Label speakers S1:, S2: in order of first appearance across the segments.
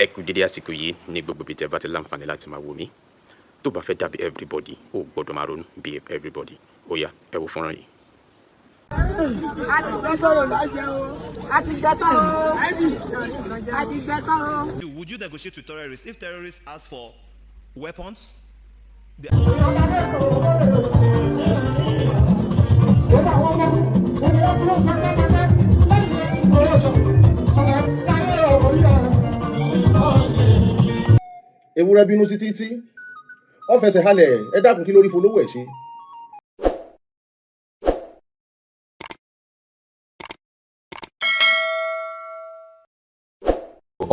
S1: ẹ kú dédé àsìkò yìí ní gbogbo ibi tẹ́ bá ti láǹfààní láti máa wò mí tó bá fẹ́ dàbí everybody ó gbọ́dọ̀ máa ronú bí everybody ó yá ẹ wo fọ́nrán yìí.
S2: Would you negotiate with terrorists if terrorists ask for weapons?
S3: Ewúrẹ́ bínú sí títí ó fẹsẹ̀ halẹ̀ ẹ dákun kí lórí folówó ẹ̀ ṣe.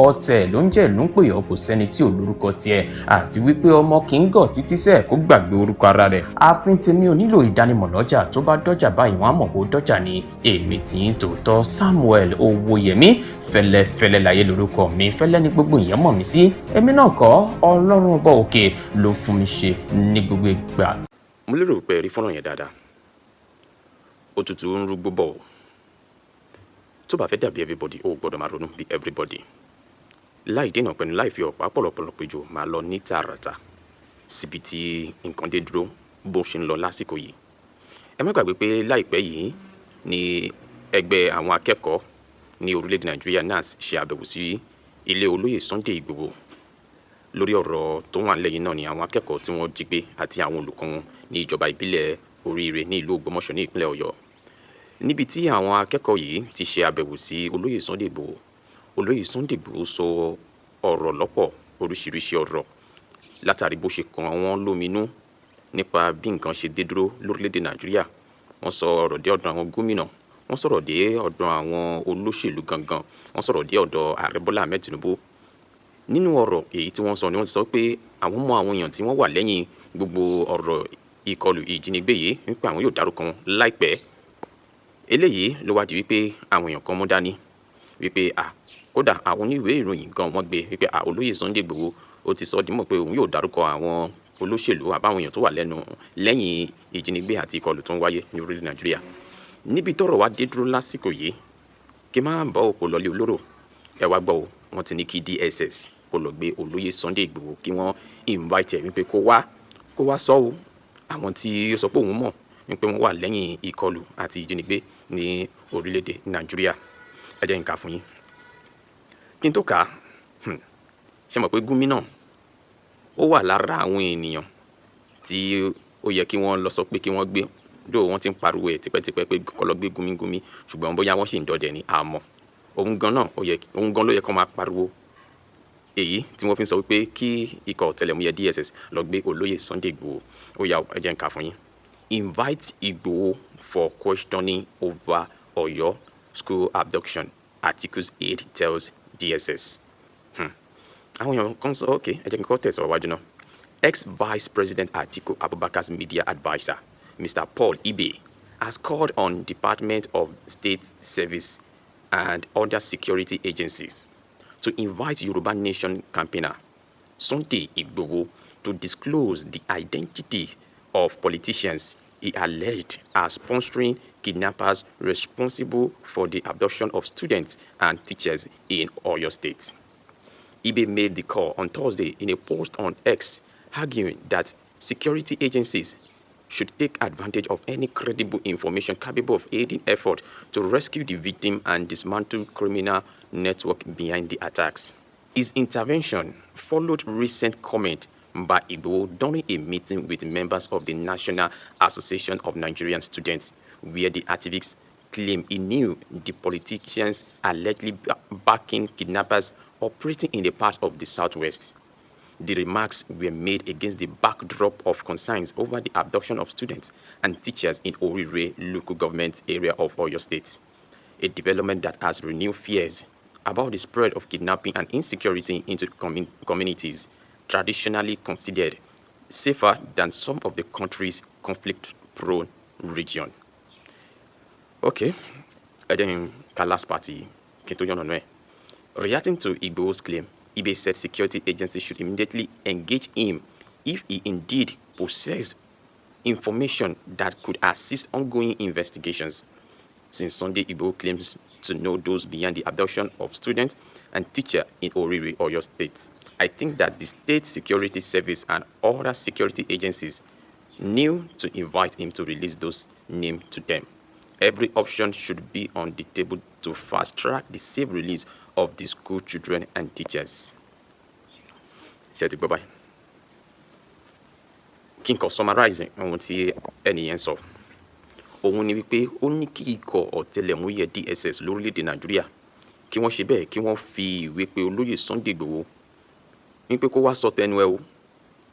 S4: ọ̀tẹ̀ ló ń jẹ́ ló ń pè ọ́ kò sẹ́ni tí ò lórúkọ tiẹ̀ àti wípé ọmọ kì í gọ̀ títí sẹ́ẹ̀ kó gbàgbé orúkọ ara rẹ̀. ààfin tèmi ò nílò ìdánimọ̀ lọ́jà tó bá dọ́jà báyìí wọ́n á mọ̀ kó dọ́jà ni èmi tì í tòótọ́ Samuel Owóyẹmí fẹ́lẹ́fẹ́lẹ́ láyé lórúkọ mi fẹ́lẹ́ ní gbogbo ìyẹn mọ̀ mí sí èmi náà kọ́ Ọlọ́run ọba òkè ló fún mi ṣe ní gbogbo ìgbà.
S1: mo lérò pé ẹ rí fọ́nrán yẹn dáadáa òtútù ń rúgbó bọ̀ tó bá fẹ́ dàbí everybody ó gbọ́dọ̀ máa ronú bí everybody láì dènà pẹ̀lú láì fi ọ̀pá pọ̀lọpọ̀lọ péjọ máa lọ ní tààràtà síbi tí nǹkan dé dúró bó ṣe ń lọ lásìkò yìí. ẹ má gbàgbé pé láìpẹ́ yìí ni ẹgbẹ́ àwọn akẹ́kọ̀ọ́ ní orílẹ̀-èdè Nàìjíríà náà ṣe àbẹ̀wò sí ilé olóyè Sunday Igboho lórí ọ̀rọ̀ tó wà lẹ́yìn náà ni àwọn akẹ́kọ̀ọ́ tí wọ́n jí gbé àti àwọn olùkọ́ wọn ní ìjọba ìbílẹ̀ Oríire ní ìlú Ògbómọ̀ṣọ́ ní ìpínlẹ̀ Ọ̀yọ́ níbi tí àwọn akẹ́kọ̀ọ́ yìí ti ṣe àbẹ̀wò sí olóyè Sunday Igboho. Olóyè Sunday Igboho sọ ọ̀rọ̀ lọ́pọ̀ oríṣiríṣi ọ̀rọ̀ látàrí bó ṣe kàn wọ́n lóminú nípa bí nǹkan ṣe dé dúró lórílẹ̀‐èdè Nàìjíríà. wọ́n sọ ọ̀rọ̀ dé ọ̀dọ̀ àwọn gómìnà, wọ́n sọ̀rọ̀ dé ọ̀dọ̀ àwọn olóṣèlú gangan, wọ́n sọ̀rọ̀ dé ọ̀dọ̀ ààrẹ Bọ́lá Ahmed Tinubu. nínú ọ̀rọ̀ èyí tí wọ́n sọ ni wọ́n ti sọ pé àwọn mọ àwọn èèyàn tí wọ́n wà lẹ́yìn gbogbo ọ̀rọ̀ ìkọlù ìjínigbé yìí wípé àwọn yóò dárúkọ wọn láìpẹ́. eléyìí ló wá di wípé àwọn èèyàn kan mú dání wípé kódà àwọn oníwèé ìròyìn gan wọ́n gbé wípé olóyè Sunday Igboho ó ti sọ dímọ̀ pé òun yóò dárúkọ àwọn olóṣèlú àbáwọn èèyàn tó wà lẹ́yìn ìjínigbé àti ìkọlù tó ń wáyé ní orílẹ̀ Nàìjíríà. níbi tọ́rọ̀ wá dé dúró lásìkò yìí kí má bọ́ òkò lọlé olóró ẹ wá gbọ́ wọ́n ti ní kí DSS kó lọ gbé olóyè Sunday Igboho kí wọ́n invite ẹ̀ wípé kó wá sọ ọ́ àwọn tí ó sọ pé òun mọ̀ wípé wọ́n wà lẹ́yìn ìkọlù àti ìjínigbé ní orílẹ̀-èdè Nàìjíríà. ẹ jẹ́ n kà fún yín kí n tó kà á ṣe mọ̀ pé Gumi náà ó wà lára àwọn ènìyàn tí ó yẹ kí wọ́n lọ sọ pé kí wọ́n gbé dó wọ́n ti ń pariwo ẹ̀ tipẹ́tipẹ́ pé kó lọ gbé Gumi ṣùgbọ́n bóyá wọ́n sì ń dọdẹ ní àmọ́ òun gan ló yẹ kó máa pariwo èyí tí wọ́n fi ń sọ wípé kí ikọ̀ ọ̀tẹlẹ̀múyẹ́ DSS lọ gbé olóyè Sunday Igboho. ó yá ẹ jẹ́ n kà fún yín. Invite Igboho for questioning over Oyo school abduction, Atiku's aide tells DSS. àwọn èèyàn kan sọ ok ẹ jẹ́ kí n kọ́ tẹ̀síwájú náà. Ex-Vice President Atiku Abubakar's media adviser, Mr. Paul Ibe, has called on Department of State Service and other security agencies to invite Yoruba Nation campaigner Sunday Igboho to disclose the identity of politicians he alleged are sponsoring kidnappers responsible for the abduction of students and teachers in Oyo State. Ibe made the call on Thursday in a post on X, arguing that security agencies should take advantage of any credible information capable of aiding effort to rescue the victim and dismantle criminal network behind the attacks. His intervention followed recent comment by Igboho during a meeting with members of the National Association of Nigerian Students, where the activists claim he knew the politicians allegedly backing kidnappers operating in a part of the Southwest. The remarks were made against the backdrop of concerns over the abduction of students and teachers in Oríire local government area of Oyo State, a development that has renewed fears about the spread of kidnapping and insecurity into communities traditionally considered safer than some of the country's conflict-prone region. Okay, and then last party, reacting to Igboho's claim, Ibe said security agencies should immediately engage him if he indeed possessed information that could assist ongoing investigations. Since Sunday Igboho claims to know those behind the abduction of students and teacher in Oriri, Oyo State. I think that the State Security Service and other security agencies knew to invite him to release those names to them. Every option should be on the table to fast-track the safe release of the school children and teachers. Ṣé ti gbọ́ báyìí? Kí n kàn summarize ohun tí ẹnìyẹn sọ. Òun ni wípé ó ní kí ikọ̀ ọ̀tẹlẹ̀múyẹ́ DSS lórílẹ̀‐èdè Nàìjíríà kí wọ́n ṣe bẹ́ẹ̀ kí wọ́n fi ìwé pe olóyè Sunday Igboho wípé kó wá sọ tẹnu ẹ̀ o,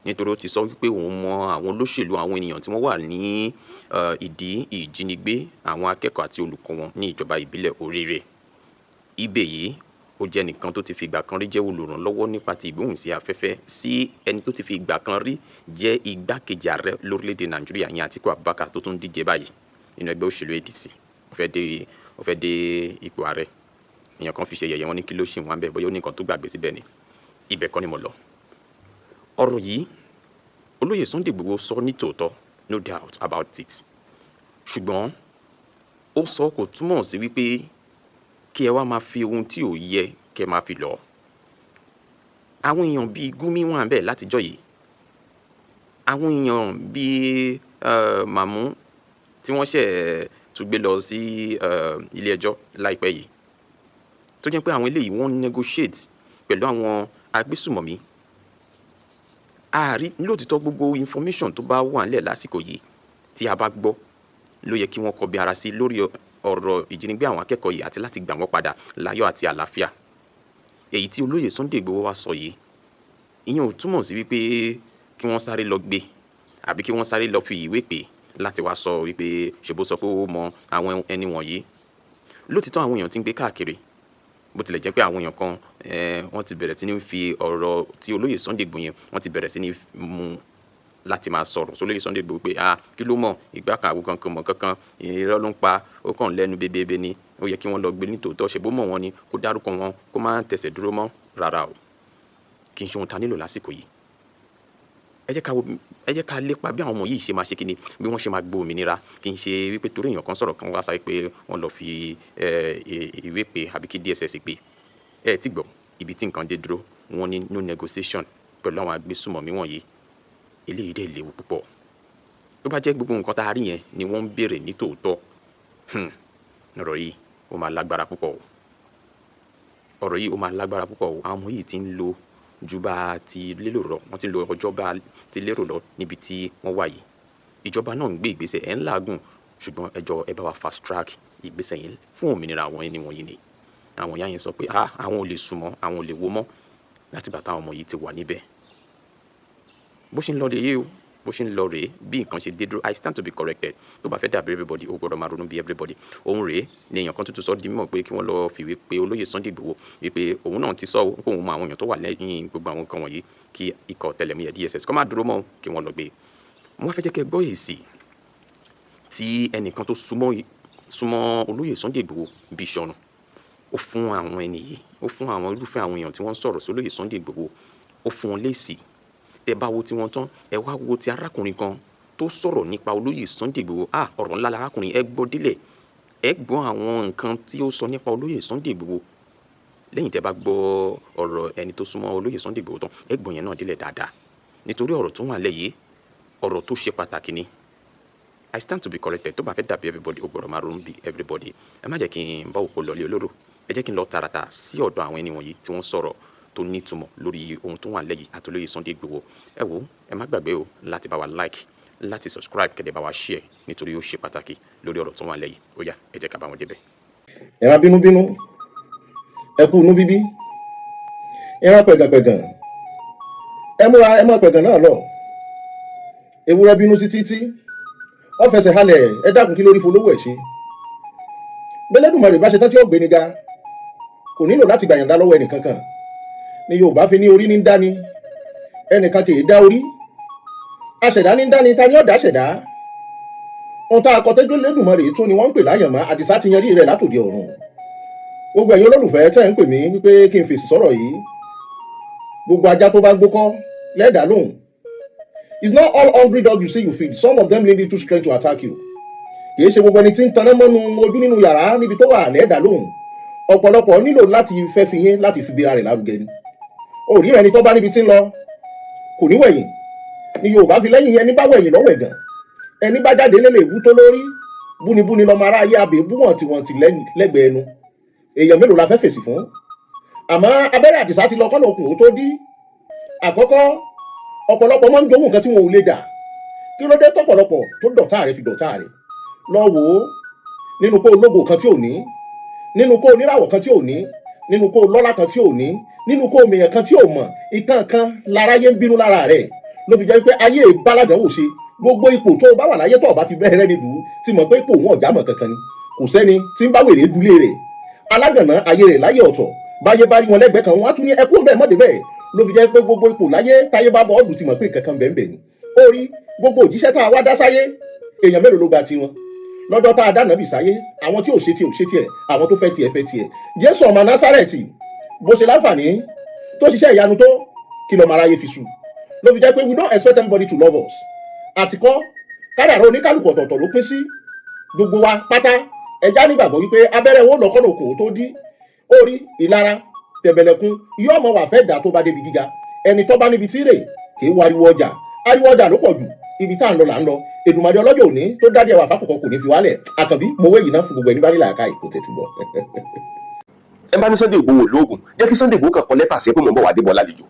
S1: nítorí ó ti sọ wípé òun mọ àwọn olóṣèlú àwọn ènìyàn tí wọ́n wà ní ìdí ìjínigbé àwọn akẹ́kọ̀ọ́ àti olùkọ́ wọn ní ìjọba ìbílẹ̀ Oríire. Ibẹ̀ yìí ó jẹ́ nìkan tó ti fi ìgbà kan rí jẹ́ olùrànlọ́wọ́ nípa ti ìgbóhùn sí afẹ́fẹ́ sí ẹni tó ti fi ìgbà kan rí jẹ́ igbákejì ààrẹ lórílẹ̀‐èdè Nàìjíríà yẹn Àtíkù Abubakar tó tún díje báyìí nínú ẹgbẹ́ òṣèlú ADC. Ó fẹ́ dé ipò ààrẹ. Èèyàn kan fi ṣe yẹ̀yẹ́ wọn ní kí ló ṣì wọ́n bẹ̀ bóyá ó ní nǹkan tó gbàgbé síbẹ̀ ni. Ibẹ̀ kọ́ ni mo lọ. Ọ̀rọ̀ yìí olóyè Sunday Igboho sọ ní tòótọ́, no doubt about it. Ṣùgbọ́n ó sọ kò túmọ̀ sí wípé kí ẹ wá máa fi ohun tí ò yẹ kí ẹ máa fi lọ. Àwọn èèyàn bíi Gumi wà ń bẹ̀ látijọ́ yìí. Àwọn èèyàn bíi Màmú tí wọ́n ṣẹ̀ tún gbé lọ sí ilé ẹjọ́ láìpẹ́ yìí. Tó jẹ́ pé àwọn eléyìí wọ́n negotiate pẹ̀lú àwọn agbésùmọ̀mí. Àárí lóòtítọ́ gbogbo information tó bá wà nílẹ̀ lásìkò yìí tí a bá gbọ́ ló yẹ kí wọ́n kọbi ara sí lórí ọ̀rọ̀ ìjínigbé àwọn akẹ́kọ̀ọ́ yìí àti láti gbà wọ́n padà láyọ̀ àti àlàáfíà. Èyí tí olóyè Sunday Igboho wá sọ yìí, ìyẹn ò túmọ̀ sí wípé kí wọ́n sáré lọ gbé àbí kí wọ́n sáré lọ fi ìwé pè láti wá sọ wípé ṣèbó sọ pé ó mọ àwọn ẹni wọ̀nyí. Lóòtítọ́ àwọn èèyàn ti ń gbé káàkiri, bó tilẹ̀ jẹ́ pé àwọn èèyàn kan wọ́n ti bẹ̀rẹ̀ sí ní fi ọ̀rọ̀ tí olóyè Sunday Igboho yẹn wọ́n ti bẹ̀rẹ̀ sí ní mú láti máa sọ̀rọ̀ sólóyè Sunday Igboho pé kí ló mọ̀ ìgbà kan àwọn kankan mọ̀ kankan irọ́ ló ń pa ó kàn lẹ́nu bébébé ni ó yẹ kí wọ́n lọ gbé ní tòótọ́ ṣe bó mọ̀ wọn ni kó dárúkọ wọn kó má tẹ̀sẹ̀ dúró mọ́ rárá o. Kì í ṣe ohun ta nílò lásìkò yìí. Ẹ jẹ́ ká lépa bí àwọn ọmọ yìí ṣe máa ṣe kíni bí wọ́n ṣe máa gbọ́ òmìnira kì í ṣe wípé torí èèyàn kan sọ̀rọ̀ kan wá sáyé pé wọ́n lọ fi ìwé pè àbí kí DSS pè. Ẹ ti gbọ́ ibi tí nǹkan dé dúró wọ́n ní no negotiation pẹ̀lú àwọn agbésùmọ̀mí wọ̀nyí. Eléyìí dẹ̀ léwu púpọ̀. Tó bá jẹ́ gbogbo nǹkan tá a rí yẹn ni wọ́n ń béèrè ní tòótọ́, ọ̀rọ̀ yìí ó máa lágbára púpọ̀ o. Ọ̀rọ̀ yìí ó máa lágbára púpọ̀ o. Àwọn ọmọ yìí ti ń lo ju bá a ti lérò lọ, wọ́n ti ń lo ọjọ́ bá a ti lérò lọ níbi tí wọ́n wà yìí. Ìjọba náà ń gbé ìgbésẹ̀ ẹ̀ ń làágùn, ṣùgbọ́n ẹ bá wa fast track ìgbésẹ̀ yẹn fún òmìnira àwọn ẹni wọ̀nyí ni. Àwọn ìyá yẹn sọ pé àwọn ò lè sùn mọ́, àwọn ò lè wo mọ́ láti bàtà àwọn ọmọ yìí ti wà níbẹ̀. Bó ṣe ń lọ rèé o, bó ṣe ń lọ rèé bí nǹkan ṣe dé dúró, I stand to be corrected. Tó bá fẹ́ dàbí everybody ó gbọ́dọ̀ máa ronú bí everybody. Òun rèé ni èèyàn kan tuntun sọ di mímọ̀ pé kí wọ́n lọ fìwé pe olóyè Sunday Igboho wípé òun náà ti sọ pé òun mọ àwọn èèyàn tó wà lẹ́yìn gbogbo àwọn nǹkan wọ̀nyí kí ikọ̀ ọ̀tẹlẹ̀múyẹ́ DSS kó má dúró mọ́ kí wọ́n lọ gbé. Mo wá fẹ́ jẹ́ kẹ́ gbọ́ èsì tí ẹnìkan tó súnmọ́ olóyè Sunday Igboho bí sọnù. Ó fún àwọn ẹni yìí, ó fún àwọn irúfẹ́ àwọn èèyàn tí wọ́n ń sọ̀rọ̀ sí olóyè Sunday Igboho, ó fún wọn lésì. Tẹ́ bá wo tí wọ́n tán, ẹ wá wo ti arákùnrin kan tó sọ̀rọ̀ nípa olóyè Sunday Igboho. Ọ̀rọ̀ ńlá arákùnrin ẹ gbọ́ délẹ̀, ẹ gbọ́ àwọn nǹkan tí ó sọ nípa olóyè Sunday Igboho. Lẹ́yìn tẹ́ bá gbọ́ ọ̀rọ̀ ẹni tó súnmọ́ olóyè Sunday Igboho tán, ẹ gbọ́ yẹn náà délẹ̀ dáadáa. Nítorí ọ̀rọ̀ tó wà lẹ́yìn, ọ̀rọ̀ tó ṣe pàtàkì ni. I stand to be corrected. Tó bá fẹ́ dàbí everybody ó gbọ́dọ̀ máa ronú bí everybody. Ẹ má jẹ́ kí n bá òpó lọlé olóró. Ẹ jẹ́ kí n lọ tààràtà sí ọ̀dọ̀ àwọn ẹni wọ̀nyí tí wọ́n sọ̀rọ̀ tó nítumọ̀ lórí ohun tó wà lẹ́yìn àti olóyè Sunday Igboho. Ẹ wo ẹ má gbàgbé o láti bá wa like, láti subscribe, kẹ́dẹ̀ bá wa share nítorí ó ṣe pàtàkì lórí ọ̀rọ̀ tó wà lẹ́yìn. Ó yá ẹ jẹ́ ká bá wọn débẹ̀.
S3: Ẹ má bínú, ẹ kú inú bíbí, ẹ má pẹ̀gànpẹ̀gàn, ẹ múra ẹ má pẹ̀gàn náà lọ. Ewúrẹ́ bínú sí títí, ó fẹsẹ̀ halẹ̀ ẹ dákun kí lórí folówó ẹ̀ ṣe. Bẹ́lẹ́dùmarè bá ṣe tán tí ó gbé ni ga, kò nílò láti gbàyànjá lọ́wọ́ ẹnìkankan. Ni Yorùbá fi ní orí ní dání, ẹnìkan kì í dá orí. Aṣẹ̀dá ní dání, ta ni ó dá ṣẹ̀dá? Ohun tá a kọ tẹ́jọ́ Lẹ́dùmarè tún ni wọ́n ń pè láyànmọ́. Àdìsá ti yanrí rẹ̀ látòdì ọ̀run. Gbogbo ẹ̀yin olólùfẹ́ tẹ́ ń pè mí wípé kí n fèsì sọ̀rọ̀ yìí. Gbogbo ajá tó bá gbókọ́ lẹ́dàá lóhùn. It's not all hungry dog you see you feed. Some of them need little strength to attack you. kì í ṣe gbogbo ẹni tí ń taná mọ́nu ojú nínú yàrá níbi tó wà lẹ́ẹ̀dá lóhùn. Ọ̀pọ̀lọpọ̀ nílò láti fẹ́ fi yín láti fi bíra rẹ̀ lárugẹ ni. Òrí rẹ̀ ni tó bá níbi tí ń lọ kò ní wẹ̀yìn ni Yorùbá fi lẹ́yìn ẹni bá wẹ̀yìn lọ́wọ́ ẹ̀gàn. Ẹni bá jáde lélẹ̀ wú tó lórí búnibúni lọ́mọ aráyé abẹ́ búwọ̀n tí lẹ́gbẹ̀ẹ́ ẹnu. Èèyàn mélòó la fẹ́ fèsì fún? Àmọ́ abẹ́rẹ́ àdìsá ti lọ kọ́nà okùn ó tó dí. Àkọ́kọ́ ọ̀pọ̀lọpọ̀ máa ń jogún nǹkan tí wọn ò lè dà. Kí ló dé tọ́pọ̀lọpọ̀ tó dọ̀tá rẹ̀ fi dọ̀tá rẹ̀? Lọ wò ó nínú kó ológo kan tí ò ní, nínú kó oníràwọ̀ kan tí ò ní, nínú kó lọ́lá kan tí ò ní, nínú kó mèèyàn kan tí ò mọ̀. Ìkan kan láráyé ń bínú lára rẹ̀ ló fi jẹ́ pé ayé ìbáládánwò ṣe. Gbogbo ipò tó bá wà láyé tó bá ti bẹ̀rẹ̀ ní dùn tí mọ̀ pé ipò wọn ọ̀já mọ̀ kankan ni. Kò sẹ́ni tí ń bá wèrè dúlé rẹ̀. Alágànná ayé rẹ̀ láyé ọ̀tọ̀. Báyé bá rí wọn lẹ́gbẹ̀ẹ́ kan wọ́n á tún ní ẹkú bẹ́ẹ̀ mọ́dé bẹ́ẹ̀. Ló fi jẹ́ pé gbogbo ipò láyé táyé bá bọ́ọ̀lù ti mọ̀ pé kankan bẹ́ẹ̀ ni. Ó rí gbogbo òjíṣẹ́ tá a wá dá sáyé èèyàn mélòó ló gba tiwọn. Lọ́jọ́ tá a dá nàbì sáyé àwọn tí ò ṣe tiẹ̀ àwọn tó fẹ́ tiẹ̀. Jésù ọmọ Násárẹ́tì bó ṣe láǹfààní tó ṣiṣẹ́ ìyanu tó kí lọ́mọ aráyé fi sùn. Ló fi jẹ́ pé we don't expect everybody to love us. Àtikọ́ kádàrá oníkálùkù ọ̀tọ̀ọ̀tọ̀ ló pín sí. Gbogbo wa pátá ẹja nígbàgbọ́ wípé abẹ́rẹ́ wo lọ́kọ́nà òkò tó dí. Orí ìlara tẹ̀bẹ̀lẹ̀kun yóò mọ̀ wà fẹ́ dà tó bá débi gíga. Ẹni tó bá níbi tí rè kì í wo ariwo ọjà. Ariwo ọjà ló pọ̀ jù. Ibi tá à ń lọ là ń lọ. Èdùmàrè ọlọ́jọ́ òní tó dádì ẹwà fákòkò kò ní fi wálẹ̀. Àkànbí mowó yìí náà fún gbogbo ẹni bá rí làákà ìkó tètè bọ̀.
S5: Ẹ bá ní Sunday Igboho lóògùn jẹ́ kí Sunday Igboho kan kọ lẹ́tà sí pé mo ń bọ̀ wá débọ̀ lálejò.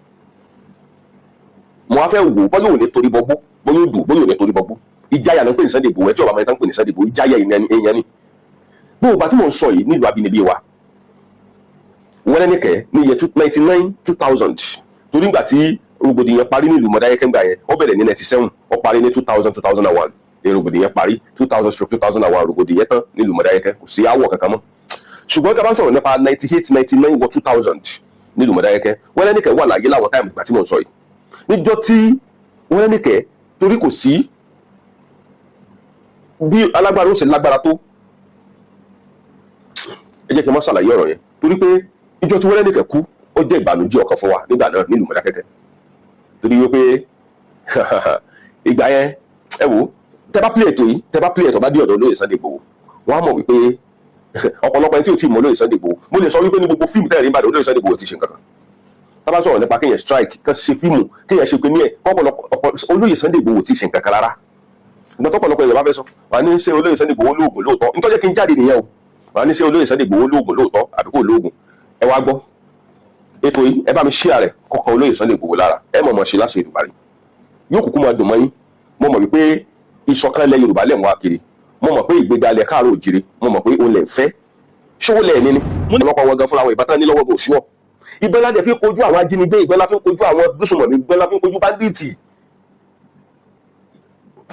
S5: Mo wá fẹ́ wò bọ́yọ̀ ò ní torí bọ́gbó bọ́yọ̀ ò dùn bọ́yọ̀ ò ní torí bọ́gbó. Ìjáyà ló ń pè ní Sunday Igboho ẹ tí ọba mẹ́ta ń pè ní Sunday Igboho ìjáyà èèyàn ni. Bí o bá tí mò ń sọ yìí nílùú abínibí wa wọ́n lẹ́nìkẹ́ ní iye 1999 2000 torí ìgbà tí rògbòdìyàn parí nílùú Mọdákẹ́kẹ́ ńgbà yẹn ó bẹ̀rẹ̀ ní 97 ó parí ní 2000 2001 ní rògbòdìyàn parí 2000-2001 rògbòdìyàn tán nílùú Mọdákẹ́kẹ́ kò sí àwọ̀ kankan mọ́. Ṣùgbọ́n tí a bá ń sọ̀rọ̀ nípa 98 99 wọ 2000 nílùú Mọdákẹ́kẹ́ wọ́n lẹ́nìkẹ́ wà láyé láwọn táìmù ìgbà tí mò ń sọ yìí. Níjọ́ tí wọ́n lẹ́nìkẹ́ torí kò sí bí alágbára ó ṣe lágbára tó ẹ jẹ́ kí n má ṣàlàyé ọ̀rọ̀ yẹn torí pé ìjọ tí wọ́n lẹ́nìkẹ́ kú ó jẹ́ ìbànújẹ́ ọkàn fún wa nígbà náà nílùú Mọdákẹ́kẹ́ torí wípé ìgbà yẹn ẹ wò tẹ bá pílẹ̀ ètò yìí tẹ bá pílẹ̀ ètò bá dé ọ̀dọ̀ olóyè Sunday Igboho wọ́n á mọ̀ wípé ọ̀pọ̀lọpọ̀ ẹni tí ò tí ì mọ̀ olóyè Sunday Igboho mo lè sọ wípé ní gbogbo fíìmù tẹ́lẹ̀ nígbàdàn olóyè Sunday Igboho ti ṣe nǹkan kan tá bá sọ̀rọ̀ nípa kéèyàn strike kán ṣe fíìmù kéèyàn ṣe pé ní ẹ̀ ọ̀pọ̀lọpọ̀ olóyè Sunday Igboho ti ṣe nǹkan kan rárá ìgbà tọ́pọ̀lọpọ̀ èèyàn bá fẹ́ sọ wà ní ṣé olóyè Sunday Igboho lóògùn lóòótọ́ nítorí kí n jáde nìyẹn o wà ní ṣé olóyè Sunday Igboho lóògùn lóòótọ́ àbí kò lóògùn ẹ wá gbọ́ ètò yìí ẹ bá mi share rẹ̀ kọ́kọ́ olóyè Sunday Igboho lára ẹ mọ̀ ṣe láṣẹ Èdùmàrè yóò kúkú máa dùn mọ́ yín mo mọ̀ wípé ìṣọ̀kan ilẹ̀ Yorùbá lẹ̀ ń wá kiri mo mọ̀ pé ìgbéga ilẹ̀ káàró òjìrì mo mọ̀ pé òun lẹ̀ ń fẹ́ ṣówó lẹ̀ ní ni ọlọ́pàá wọn gan fúnra wọn ìbátan ní lọ́wọ́ bò ṣúọ̀ ìbọn láti fi kojú àwọn ajínigbé ìbọn láti fi kojú àwọn gbésùmọ̀mí ìbọn láti fi kojú báńdíìtì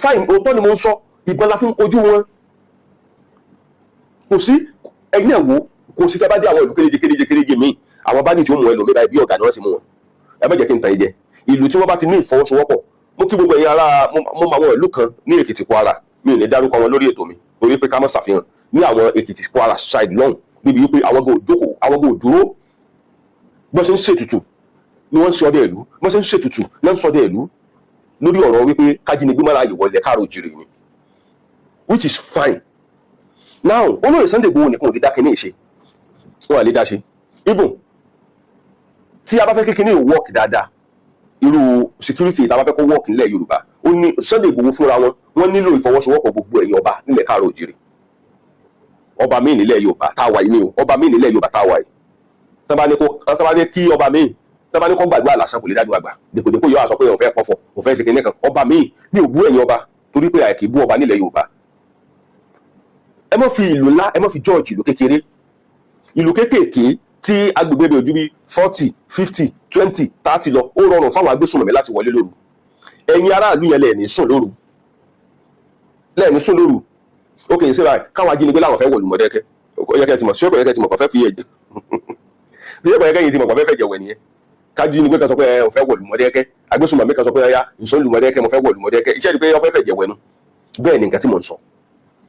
S5: fáìn òótọ́ ni mo ń sọ ìbọn láti fi kojú wọn kò sí ẹ̀yin ẹ̀ wò kò sí tábàdé àwọn ìlú kéréje míì àwọn báńdíìtì ó mú ẹ lò mí báyìí bí ọ̀gá ni wọ́n sì mú wọn ẹ má jẹ́ kí n tàn yín jẹ ìlú tí wọ́n bá ti ní ìfọwọ́sowọ́pọ̀ mo kí gbogbo ẹ̀yin ará mo mọ àwọn ìlú kan ní Èkìtì Kwara mi ò ní dárúkọ wọn lórí ètò mi torí pé ká má ṣàfihàn ní àwọn Èkìtì Kwara side lọ́hùn níbi wípé àwọn gbòò jókòó àwọn gbòò dúró bọ́n ṣe ń ṣètùtù ni wọ́n ń sọdẹ ìlú bọ́n ṣe ń ṣètùtù ni wọ́n ń sọdẹ ìlú lórí ọ̀rọ̀ wípé kájínigbé máa yìí wọlé káàró jìrì ni which is fine now olóyè Sunday Igboho nìkan ò lè dá kíní ìṣe wọn à lè dá ṣe even tí a bá fẹ́ kékeré work dáadáa irú security tá a bá fẹ́ kó work nílẹ̀ Yorùbá ó ní Sunday Igboho fúnra wọn nílò ìfọwọ́sowọ́pọ̀ gbogbo ẹ̀yin ọba nílẹ̀ káàró jìrì ọba míì nílẹ̀ Yorùbá tá a wà yìí ni o ọba míì nílẹ̀ Yorùbá tá a wà yìí tán bá ní kí ọba míì tán bá ní kó gbàgbé àlàsàn kò lè dájú àgbà dèpòdèpò yóò sọ pé òun fẹ́ pọ̀fọ̀ òun fẹ́ ṣe kinní kan ọba míì ní òbú ẹ̀yin ọba torí pé àìkè bú ọba nílẹ̀ Yorùbá ẹ má fi ìlú ńlá ẹ má fi George ìlú kékeré ìlú kéékèèké tí agbègbè rẹ̀ ojú bí 40 50 20 30 lọ ó rọrùn fáwọn agbésùnmọ̀mí láti wọlé lóru ẹ̀yin aráàlú yẹn lẹ́ẹ̀ni sùn lóru ó kèye sí báyìí káwọn ajínigbé láwọn fẹ́ wọ̀lú Mọdákẹ́kẹ́ yẹ́kẹ́ ti mọ̀ sí ọ̀pọ̀ yẹ́kẹ́ ti mọ̀ kọ́ fẹ́ fi ẹ̀jẹ̀ bí ẹ̀kọ́ yẹ́kẹ́ yìí ti mọ̀ kọ́ fẹ́ fẹ́ jẹ̀wẹ̀ nìyẹn kájínigbé kan sọ pé ẹ fẹ́ wọ̀lú Mọdákẹ́kẹ́ agbésùnmọ̀mí kan sọ pé ẹyá ìsọ̀lú Mọdákẹ́kẹ́ mo fẹ́ wọ̀lú Mọdákẹ́kẹ́ iṣẹ́ ni pé ọ fẹ́ fẹ́ jẹ̀wẹ̀ nu bẹ́ẹ̀ ni nǹkan tí mò ń sọ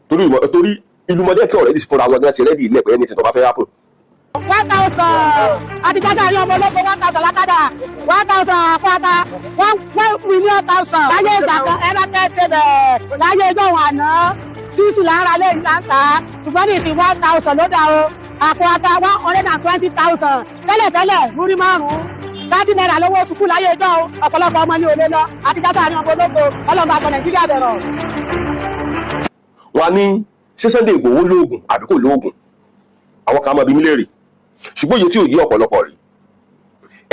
S5: torí ìlú Mọdákẹ́kẹ́ ọ̀rẹ́dì fúnra wọn gan ti rẹ́dì ilẹ̀ pé ẹni tí tó bá fẹ́ happen
S6: 1,000 àti jáde àrí ọmọ olóko 1,000 lákàdá 1,000 àpáta 1 million 1,000 láyé ìgbà kan ẹ̀rọ tẹ́sí bẹ̀ láyé ìjọ wà náà sísì lára lẹ́yìn láǹtà ṣùgbọ́n ní ìsìn 1,000 ló dà o àpò ata 120,000 tẹ́lẹ̀tẹ́lẹ̀ múrí márùn-ún 30 naira lówó sùkúù láyé ìjọ ọ̀pọ̀lọpọ̀ ọmọ ní òde lọ àti jáde ní ọmọ ológo ọlọ́mọ àgbọ̀ Nàìjíríà bẹ̀rọ̀.
S5: wọn ní ṣé Sunday Igboho lóògùn àbí kò lóògùn àwọn kan máa bí mílíọ̀nù ṣùgbọ́n iye tí ò yí ọ̀pọ̀lọpọ̀ rí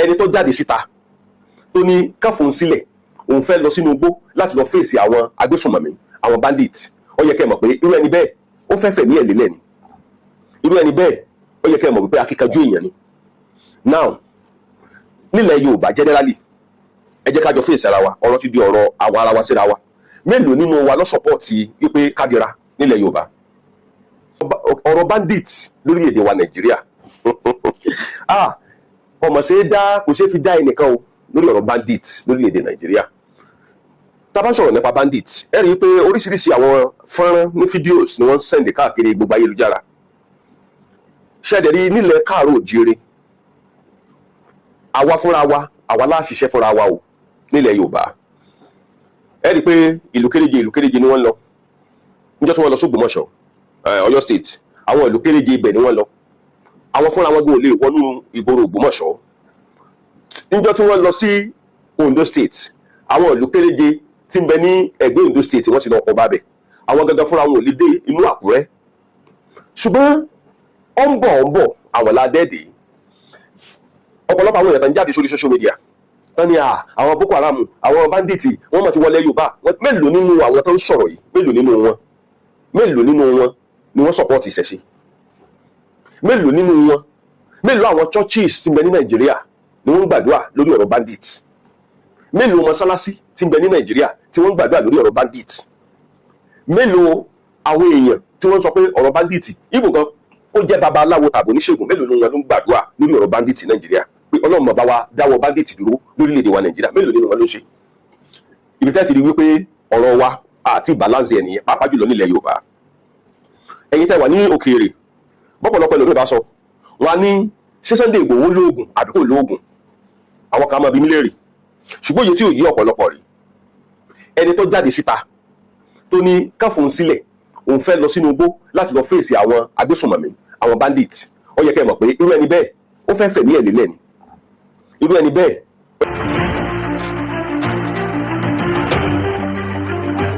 S5: ẹni tó jáde síta tó ní káfóun sílẹ̀ òun fẹ́ lọ sínú igbó láti lọ fèsì àwọn agbésùnmọ̀mí àwọn bandit ó yẹ kẹ́ mọ̀ pé irú ẹni bẹ́ẹ̀ ó fẹ́ fẹ̀mí ẹ̀ lélẹ̀ ni irú ẹni bẹ́ẹ̀ ó yẹ kẹ́ mọ̀ pé akíkanjú èèyàn ni. now nílẹ̀ Yorùbá generally ẹ jẹ́ ká jọ fèsì ara wa ọ̀rọ̀ ti di ọ̀rọ̀ àwa ara wa síra wa mélòó nínú wa ló sọ́pọ̀tì wípé kádìra nílẹ̀ Yorùbá ọ̀rọ̀ bandit lórílẹ̀‐èdè wa Nàìjíríà ọmọ ṣe é dá kò ṣe é fi dá ẹnìkan o lórí ọ̀rọ̀ bandit lórílẹ̀‐èdè Nàìjíríà tá a bá sọ̀rọ̀ nípa bandit ẹ rí i pé oríṣiríṣi àwọn fọ́nrán ní fídíòs ni wọ́n ń sẹ́ǹdì káàkiri gbogbo ayélujára ṣẹ́ẹ̀dẹ̀ rí nílẹ̀ káàró òjíire àwa fúnra wa àwa láṣìṣẹ́ fúnra wa o nílẹ̀ Yorùbá ẹ rí i pé ìlú kéréje ni wọ́n lọ níjọ́ tí wọ́n lọ s'Ógbómọ̀ṣọ́ Ọ̀yọ́ state àwọn ìlú kéréje ibẹ̀ ni wọ́n lọ àwọn fúnra wọn gbọ́ lè wọnú ìgboro Ògbómọ̀ṣọ́ níjọ́ tí wọ́n lọ sí Ondo state àwọn ìlú kéréje tí ń bẹ ní ẹgbẹ́ Ondo state wọ́n ti lọ kọ́ bábẹ̀ àwọn gangan fúnra wọn ò lè dé inú Àkúrẹ́ ṣùgbọ́n ó ń bọ̀ àwọn ládẹ́ẹ̀dẹ́ ọ̀pọ̀lọpọ̀ àwọn èèyàn tó ń jáde sórí social media wọ́n ní àwọn Boko Haram àwọn bandits wọ́n mọ̀ ti wọlé Yorùbá mélòó nínú àwọn tó ń sọ̀rọ̀ yìí mélòó nínú wọn ni wọ́n support ìṣẹ̀ṣe mélòó àwọn churches tí ń bẹ ní Nàìjíríà ni wọ́n ń gbàdúrà lórí ọ̀rọ̀ bandits mélòó mọ́sálásí tí ń bẹ ní Nàìjíríà tí wọ́n ń gbàdúrà lórí ọ̀rọ̀ bandits mélòó àwọn èèyàn tí wọ́n sọ pé ọ̀rọ̀ bandits ibò gan ó jẹ́ babaláwo tàbí oníṣègùn mélòó nínú wọn ló ń gbàdúrà lórí ọ̀rọ̀ bandits Nàìjíríà pé Ọlọ́run máa bá wa dáwọ́ bandits dúró lórílẹ̀‐èdè wa Nàìjíríà mélòó nínú wọn ló ṣe ibi tẹ́ ti rí wípé ọ̀rọ̀ wa àti balance ẹ̀ nìyẹn pàápàá jùlọ nílẹ̀ Yorùbá ẹ̀yin tẹ́ wà ní òkèèrè bọ́pọ̀lọpọ̀ ẹlòmíì bá sọ wọn ní ṣé Sunday Igboho lóògùn àbí kò lóògùn àwọn kan máa bí mílíọ̀nù ṣùgbọ́n iye tí ò yí ọ̀pọ̀lọpọ̀ rí ẹni tó jáde síta tó ní káfóun sílẹ̀ òun fẹ́ lọ sínú igbó láti lọ fèsì àwọn agbésùnmọ̀mí àwọn bandit ó yẹ kẹ́ mọ̀ pé irú ẹni bẹ́ẹ̀ ó fẹ́ fẹ̀mí ẹ̀ lélẹ̀ ni irú ẹni bẹ́ẹ̀.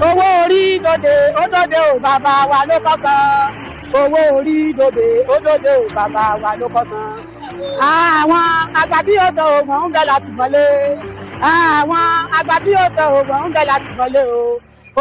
S6: owó orí dòde ó dòde ò bàbá wa ló kọ́ san owó orí dòde ó dòde ò bàbá wa ló kọ́ san àwọn àgbà tí yóò sọ òògùn ń bẹ láti mọ́lé àwọn àgbà tí yóò sọ òògùn ń bẹ láti mọ́lé o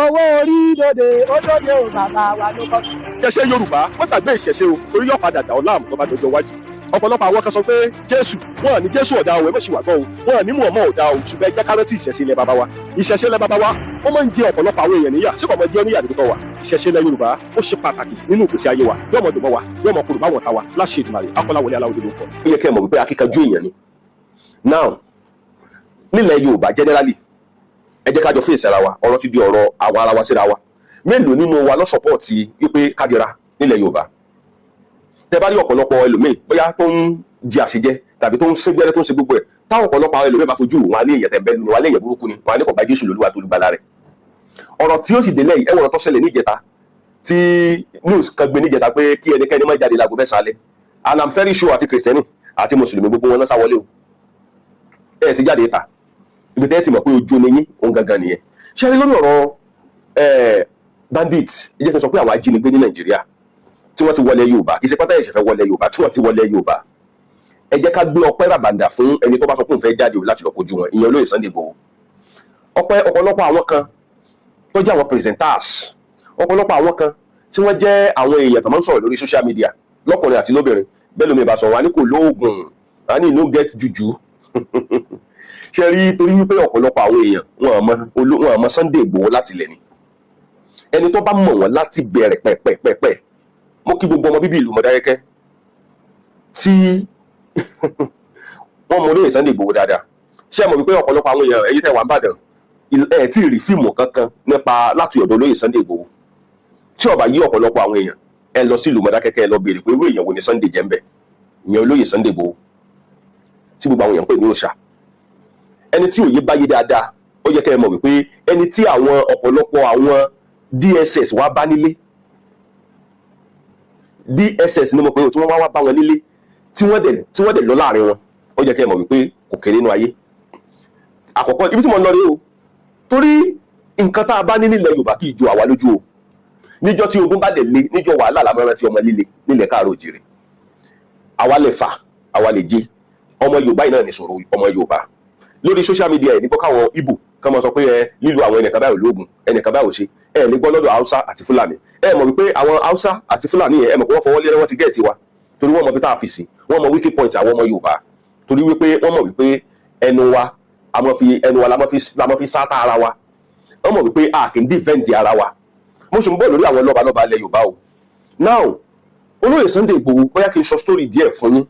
S6: owó orí dòde ó dòde ò bàbá wa ló kọ́ san.
S5: ìṣẹ̀ṣe Yorùbá wọ́n gbàgbé ìṣẹ̀ṣe o torí yóò padà dà ọ́ láàmú tó bá dọjọ́ wájú ọ̀pọ̀lọpọ̀ àwọn kan sọ pé Jésù wọn ní Jésù ọ̀dà o ẹ mọ̀ṣì wà gbọ́ o wọn ní Mùhámádù ọ̀dà o ṣùgbọ́n ẹjẹ́ kárẹ́tì ìṣẹ̀ṣe ilẹ̀ bàbá wa ìṣẹ̀ṣe ilẹ̀ bàbá wa ó máa ń jẹ ọ̀pọ̀lọpọ̀ àwọn èèyàn níyà sí kọ̀ọ̀mọ́ jẹ́ níyà níbi wa ìṣẹ̀ṣe ilẹ̀ Yorùbá ó ṣe pàtàkì nínú ìgbésí ayé wa yóò mọ̀ dùn mọ́ wa yóò mọ̀ kúrò báwọn ta wa láṣẹ Èdùmàrè Akọ́láwọlé Aláwọ̀dé ló kọ́. ó yẹ kẹ́ ẹ mọ̀ wípé akíkanjú èèyàn ni now nílẹ̀ Yorùbá generally ẹ jẹ́ ká jọ fèsì ara wa ọ̀rọ̀ ti di ọ̀rọ̀ àwa ara wa síra wa mélòó nínú wa ló sọ́pọ̀tì wípé kádìra nílẹ̀ Yorùbá tẹ bá rí ọ̀pọ̀lọpọ̀ ẹlòmíì bóyá tó ń jẹ àṣejẹ tàbí tó ń ṣègbẹ́rẹ́ tó ń ṣe gbogbo ẹ̀ táwọn ọ̀pọ̀lọpọ̀ àwọn ẹlòmíì bá fojú wọn alẹ́ èèyàn tẹ̀m̀bẹ́lú ni wọn alẹ́ èèyàn burúkú ni wọn alẹ́ kọ̀ọ̀bá Jésù lolúwa tó lùgbàlà rẹ̀ ọ̀rọ̀ tí ó sì délẹ̀ yìí ẹ̀wọ̀n tó ṣẹlẹ̀ níjẹta tí news kan gbé níjẹta pé kí ẹnikẹ́ni má jáde láago mẹ́sàn-án alẹ́ and I'm very sure àti kìrìsìtẹ́nì àti mùsùlùmí gbogbo wọn náà sáwọlé o ẹ̀ sì jáde ta ibi tẹ́ ti mọ̀ pé ojú ni yín òun gangan nìyẹn ṣé rí lórí ọ̀rọ̀ bandit ẹ jẹ́ kí n sọ pé àwọn ajínigbé ní Nàìjíríà tí wọ́n ti wọlé Yorùbá kì í ṣe pátá ìṣẹ̀fẹ̀ wọlé Yorùbá tí wọ́n ti wọlé Yorùbá ẹ jẹ́ ká gbé ọpẹ́ ràbàǹdà fún ẹni tó bá sọ pé òun fẹ́ jáde láti lọ kojú wọn ìyẹn olóyè Sunday Igboho ọpẹ́ ọ̀pọ̀lọpọ̀ àwọn kan tó jẹ́ àwọn presenters ọ̀pọ̀lọpọ̀ àwọn kan tí wọ́n jẹ́ àwọn èèyàn tó máa ń sọ̀rọ̀ lórí social media lọ́kùnrin àti lóbìnrin bẹ́ẹ̀ lómi ìbá sọ̀rọ̀ wa ní kò lóògùn wa ní no get juju ṣe rí torí wípé ọ̀pọ̀lọpọ̀ àwọn èèyàn wọn àmọ́ Sunday Igboho láti lẹ̀ ni ẹni tó bá mọ̀ wọ́n láti bẹ̀rẹ̀ pẹ̀pẹ̀pẹ̀pẹ̀ mo kí gbogbo ọmọ bíbí ìlú Mọdákẹ́kẹ́ tí wọ́n mọ olóyè Sunday Igboho dáadáa ṣé ẹ mọ̀ wípé ọ̀pọ̀lọpọ̀ àwọn èèyàn ẹ̀yin tẹ́ wà ń bàdàn ẹ̀ tí ì rí fíìmù kankan nípa láti ọ̀dọ̀ olóyè Sunday Igboho tí ó bá yí ọ̀pọ̀lọpọ̀ àwọn èèyàn ẹ lọ sí ìlú Mọdákẹ́kẹ́ ẹ lọ béèrè pé irú èèyàn wo ni Sunday jẹ́ ń bẹ̀ ìyẹn olóyè Sunday Igboho tí gbogbo àwọn èèyàn pè ní òòṣà ẹni tí òye bá yé dáadáa ó yẹ kẹ́ ẹ mọ̀ wípé ẹni tí àwọn ọ̀pọ̀lọpọ̀ àwọn DSS wá bá nílé DSS ni mo pè tí wọ́n wá bá wọn nílé tí wọ́n dẹ̀ lọ láàrin wọn ó jẹ́ kí ẹ mọ̀ wípé kò kéré nínú ayé. Àkọ́kọ́ ibi tí mo lọ rí o torí nǹkan tá a bá ní nílẹ̀ Yorùbá kì í ju àwa lójú o. Níjọ́ tí ogun bá dẹ̀ le níjọ́ wàhálà lámọ́ràn tí ọmọ líle nílẹ̀ káàró òjìrè. Àwa lè fà àwa lè jẹ ọmọ Yorùbá yìí náà ní sọ̀rọ̀ ọmọ Yorùbá lórí social media ẹ̀ nígbà káwọn Ìgbò kan máa sọ pé lílo àwọn ẹnìkan báyìí ológun ẹnìkan báyìí ò ṣe lè gbọ́ lọ́dọ̀ Haúsá àti Fúlàní mọ̀ wípé àwọn Haúsá àti Fúlàní yẹn mọ̀ pé wọ́n fọwọ́ lé wọ́n ti gẹ̀ẹ́tì wa torí wọ́n mọ̀ bí tá a fi sí wọ́n mọ̀ wiki point àwọn ọmọ Yorùbá torí wípé wọ́n mọ̀ wípé ẹnu wa la mọ̀ fi sáta ara wa wọ́n mọ̀ wípé a kì í defend ara wa mo sì ń bọ̀ lórí àwọn lọ́balọ́ba ilẹ̀ Yorùbá o. Now olóyè Sunday Igboho bóyá kí n sọ story díẹ̀ fún yín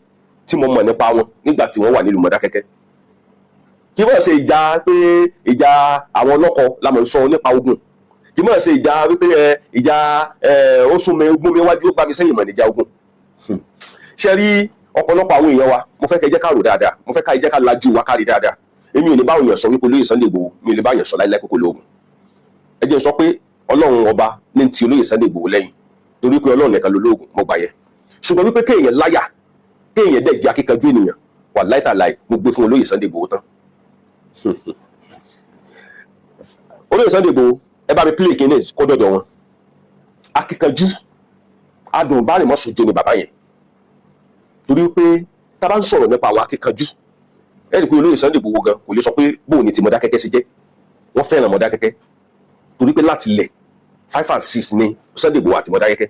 S5: tí mo mọ̀ nípa wọn nígbà tí wọ́n wà nílùú Mọdákẹ́kẹ́ kí wọ́n ṣe ìjà pé ìjà àwọn ọlọ́kọ la mọ̀ ń sọ nípa ogun kí wọ́n ṣe ìjà wípé ìjà ó sún mi ogún mi wájú ó gbá mi sẹ́yìn mọ̀ níjà ogun. Ṣé rí ọ̀pọ̀lọpọ̀ àwọn èèyàn wa mo fẹ́ kẹ́ jẹ́ ká rò dáadáa mo fẹ́ ká jẹ́ ká lajú wa kárí dáadáa èmi ò ní báwọn èèyàn sọ wípé olóyè Sunday Igboho mi ò ní báwọn èèyàn sọ láíláí kókó lóògùn ẹ jẹ́ n sọ pé Ọlọ́run ọba ní ti olóyè Sunday Igboho lẹ́yìn torí pé Ọlọ́run nìkan ló lóògùn mo gbà yẹ ṣùgbọ́n wípé kéèyàn láyà kéèyàn dẹ̀ jẹ́ akíkanjú ènìyàn wà láìtàláì mo gbé fún olóyè Sunday Igboho tán. Olóyè Sunday Igboho ẹ bá mi play kíní kó dọ̀dọ̀ wọn akíkanjú adùn bárìn mọ́ sojú ni bàbá yẹn torí pé tá a bá ń sọ̀rọ̀ nípa àwọn akíkanjú ẹ rí i pé olóyè Sunday Igboho gan kò lè sọ pé bóun ni ti Mọdákẹ́kẹ́ ṣe jẹ́ wọ́n fẹ́ràn Mọdákẹ́kẹ́ torí pé láti lẹ̀ 5 and 6 ni Sunday Igboho àti Mọdákẹ́kẹ́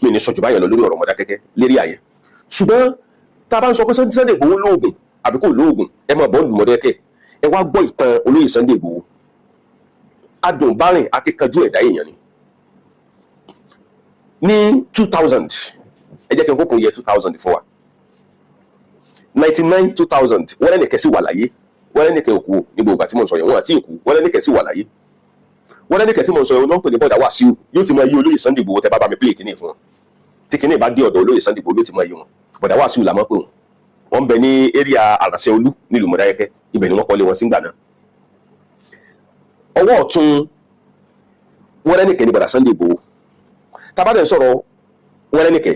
S5: mi ní sọjù báyẹn lọ lórí ọ̀rọ̀ Mọdákẹ́kẹ́ lérí àyẹ ṣùgbọ́n tá a bá ń sọ pé Sunday Igboho lóògùn àbí kò lóògùn ẹ máa bọ́ lù Mọdákẹ́kẹ́ ẹ wá gbọ́ ìtàn olóyè Sunday Igboho adùn bárìn akíkanjú ẹ̀dá èèyàn ní 2000 ẹ jẹ́ kí n kókò yẹ 2000 fún wa 99 2000 wọ́n lẹ́nìkẹ́ sí wà láyé wọ́n lẹ́nìkẹ́ òkú ní gbogbo àti mò ń sọ yẹn wọ́n àti òkú wọ́n lẹ́nìkẹ́ sí wà láyé wọ́n lẹ́nìkẹ́ tí mò ń sọ yẹn wọ́n ń pè ní bọ́dà Wàsíù yóò ti máa yí olóyè Sunday Igboho tẹ bá bá mi play kíní fún wọn tí kíní bá dé ọ̀dọ̀ olóyè Sunday Igboho yóò ti máa yí wọn bọ́dà Wàsíù là máa pè wọn wọ́n ń bẹ ní area Àràṣẹ Olú nílùú Mọdákẹ́kẹ́ ibẹ̀ ni wọ́n kọ́lé wọn sígbà náà ọwọ́ ọ̀tún wọ́n lẹ́nìkẹ́ ní bọ́dà Sunday Igboho tabadẹ ń sọ̀rọ̀ wọ́n lẹ́nìkẹ́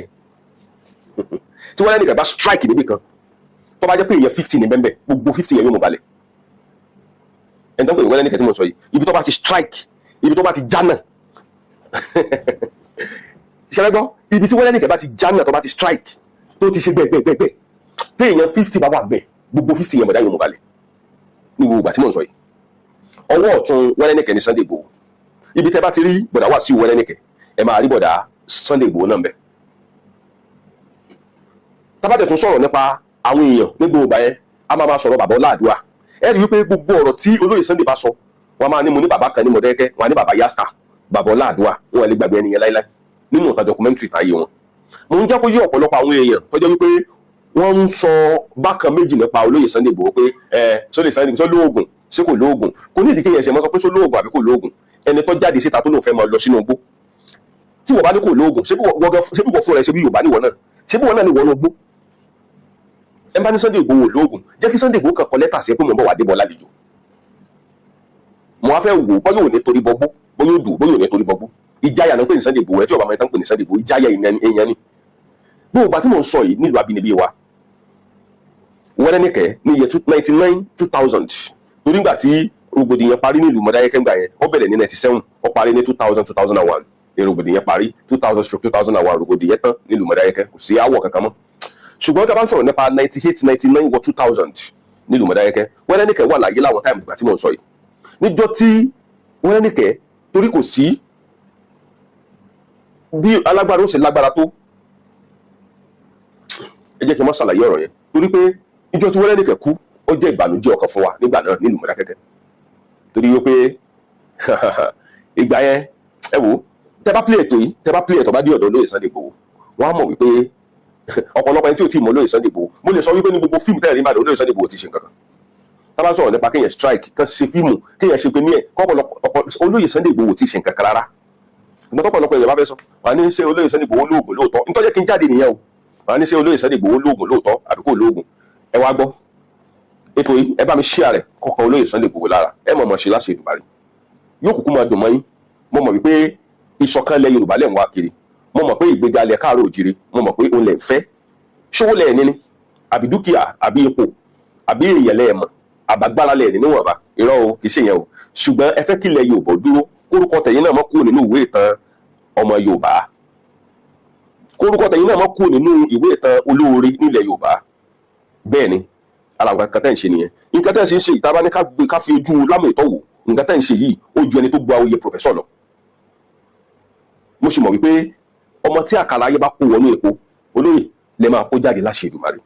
S5: tí wọ́n lẹ́nìkẹ́ bá strike níbì kan tó bá jẹ́ pé èèyàn 50 ní bẹ́ẹ̀ gbogbo 50 yẹn yóò mú balẹ̀ ẹni tó ń pè wọ́n lẹ́nìkẹ́ tí mo sọ yìí ibi tó bá ti strike ibi tó bá ti jánà ṣẹlẹ́gbọ́n ibi tí wọ́n lẹ́nìkẹ́ bá ti jánà tó bá ti strike tó ti ṣe gbẹ̀gbẹ̀gbẹ̀ pé èèyàn 50 bá wà bẹ́ẹ̀ gbogbo 50 yẹn mọ̀dá yóò mú balẹ̀ ní gbogbo ìgbà tí mo sọ yìí ọwọ́ ọ̀tún wọ́n lẹ́nìkẹ́ ní Sunday Igboho ibi tẹ́ bá ti rí bọ̀dà Wàsíù wọ́n lẹ́nìkẹ́ ẹ máa rí bọ̀dà Sunday Igboho náà bẹ̀. tábàtẹ̀ tún sọ̀rọ̀ nípa àwọn èèyàn ní gbogbo yẹn a máa sọ̀rọ̀ bàbá Ọláàdúà ẹ rí i pé gbogbo ọ̀rọ̀ tí olóyè Sunday bá sọ wọn máa ní mo ní bàbá kan ní Mọdákẹ́kẹ́ wọn á ní bàbá Yasta bàbá Ọláàdúà wọn lè gbàgbé ẹnìyẹn láíláí nínú nǹkan documentary táyé wọn. mo ń jẹ́ kó yé ọ̀pọ̀lọpọ̀ àwọn èèyàn tó jẹ́ wípé wọ́n ń sọ bákan méjì nípa olóyè Sunday Igboho pé Sunday sọ lóògùn ṣé kò lóògùn kò ní ìdíkẹ́yẹ ẹ̀ṣẹ̀ mọ́ sọ pé sọ lóògùn àbí kò lóògùn ẹni tó jáde síta tó lóun fẹ́ máa lọ sínú igbó tí wọ́n bá ní kò lóògùn ṣé bí wọ́n fún rẹ̀ ṣe bí Yorùbá níwọ̀n náà ṣé bí wọ́n náà ní wọ́n ló gbó ẹ bá ní Sunday Igboho lóògùn jẹ́ kí Sunday Igboho kan kọ lẹ́tà sí pé mo ń bọ̀ wá débọ̀ lálejò mo wá fẹ́ wò bọ́yọ̀ ò ní torí bọ́gbó bọ́yọ̀ ò dùn bọ́yọ̀ ò ní torí bọ́gbó ìjáyà náà ń pè ní Sunday Igboho ẹ tí ọba mẹ́ta ń pè ní Sunday Igboho ìjáyà èèyàn ni bí ògbà tí mò ń sọ yìí nílùú abínibí wa wọ́n lẹ́nìkẹ́ ní iye 99 2000 torí ìgbà tí rògbòdìyàn parí nílùú Mọdákẹ́kẹ́ ńgbà yẹn ó bẹ̀rẹ̀ ní 97 ó parí ní 2000 2001 ní rògbòdìyàn parí 2000-2001 rògbòdìyàn tán nílùú Mọdákẹ́kẹ́ kò sí àwọ̀ kankan mọ́ ṣùgbọ́n tí a bá ń sọ̀rọ̀ nípa 98 99 wọ 2000 nílùú Mọdákẹ́kẹ́ wọ́n lẹ́nìkẹ́ wà láyé láwọn táìmù ìgbà tí mò ń sọ yìí níjọ́ tí wọ́n lẹ́nìkẹ́ torí kò sí bí alágbára ó ṣe lágbára tó ẹ jẹ́ kí n má ṣàlàyé ọ̀rọ̀ yẹn torí pé níjọ́ tí wọ́n lẹ́nìkẹ́ kú ó jẹ́ ìbànújẹ́ ọkàn fún wa nígbà náà nílùú Mọdákẹ́kẹ́ torí wípé ìgbà yẹn ẹ wò tẹ bá play ètò yìí tẹ bá play ètò bá dé ọ̀dọ̀ olóyè Sunday Igboho wọ́n á mọ̀ wípé ọ̀pọ̀lọpọ̀ ẹni tí ò tí ì mọ̀ olóyè Sunday Igboho mo lè sọ wípé ní gbogbo fíìmù tẹ́lẹ̀ nígbàdàn olóyè Sunday Igboho ti ṣe nǹkan kan tá bá sọ̀rọ̀ nípa kéèyàn strike kan ṣe fíìmù kéèyàn ṣe pé ní ẹ̀ kọ́pọ̀lọpọ̀ olóyè Sunday Igboho ti ṣe nǹkan kan rárá ìgbà tọ́pọ̀lọpọ̀ èèyàn bá fẹ́ sọ wà ní ṣé olóyè Sunday Igboho lóògùn lóòótọ́ nítorí kí n jáde nìyẹn o wà ní ṣé olóyè Sunday Igboho lóògùn lóòótọ́ àbí kò lóògùn ẹ wá gbọ́ ètò yìí ẹ bá mi share rẹ̀ kọ́kọ́ olóyè Sunday Igboho lára ẹ mọ̀ ṣe láṣẹ Èdùmàrè yóò kúkú máa dùn mọ́ yín mo mọ̀ wípé ìṣọ̀kan ilẹ̀ Yorùbá lẹ̀ ń wá kiri mo mọ̀ pé ìgbéga ilẹ̀ káàárọ̀ òjìrè mo mọ̀ pé òun lẹ̀ ń fẹ́ ṣówó lẹ̀ ní ni àbí dúkìá àbí ipò àbí èèyàn lẹ́ẹ̀mọ̀ àbágbára lẹ̀ ní níwọ̀nba irọ́ o kì í ṣe yẹn o ṣùgbọ́n ẹ fẹ́ kí ilẹ̀ Yorùbá dúró kórúkọ tẹ̀yìn náà mọ́ kúrò nínú ìwé ìtàn ọmọ Yorùbá kórúkọ tẹ̀yìn náà mọ́ kúrò nínú ìwé ìtàn olóore nílẹ̀ Yorùbá bẹ́ẹ̀ ni ara nǹkan tẹ́ ń ṣe nìyẹn nǹkan tẹ́ ń ṣe ìtaba ní ká fi ojú lámọ̀ ìtọ́wò nǹkan tẹ́ ń ṣe yìí ó ju ẹni tó gba oyè pòfẹ́sọ̀ lọ mo sì mọ̀ wípé ọmọ tí àkàrà ayé bá kó wọnú epo olóyè lè máa kó jáde láṣẹ Èdùmàrè